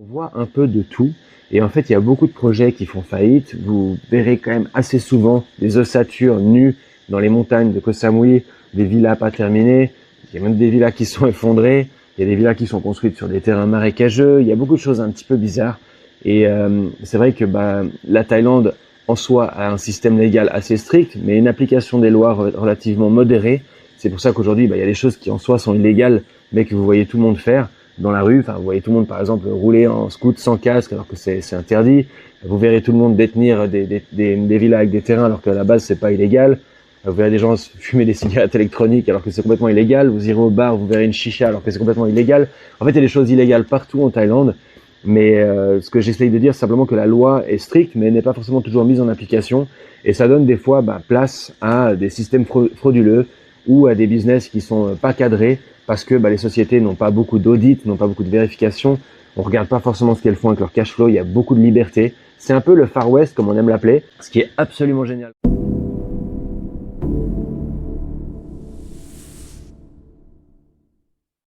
On voit un peu de tout et en fait, il y a beaucoup de projets qui font faillite. Vous verrez quand même assez souvent des ossatures nues dans les montagnes de Koh Samui, des villas pas terminées. Il y a même des villas qui sont effondrées. Il y a des villas qui sont construites sur des terrains marécageux. Il y a beaucoup de choses un petit peu bizarres. Et c'est vrai que la Thaïlande en soi a un système légal assez strict, mais une application des lois relativement modérée. C'est pour ça qu'aujourd'hui, il y a des choses qui en soi sont illégales, mais que vous voyez tout le monde faire dans la rue. Enfin, vous voyez tout le monde, par exemple, rouler en scoot sans casque, alors que c'est interdit. Vous verrez tout le monde détenir des villas avec des terrains, alors qu'à la base, c'est pas illégal. Vous verrez des gens fumer des cigarettes électroniques, alors que c'est complètement illégal. Vous irez au bar, vous verrez une chicha, alors que c'est complètement illégal. En fait, il y a des choses illégales partout en Thaïlande. Mais ce que j'essaye de dire, c'est simplement que la loi est stricte, mais n'est pas forcément toujours mise en application. Et ça donne des fois place à des systèmes frauduleux ou à des business qui sont pas cadrés, parce que les sociétés n'ont pas beaucoup d'audits, n'ont pas beaucoup de vérifications. On regarde pas forcément ce qu'elles font avec leur cash flow. Il y a beaucoup de liberté. C'est un peu le Far West, comme on aime l'appeler, ce qui est absolument génial.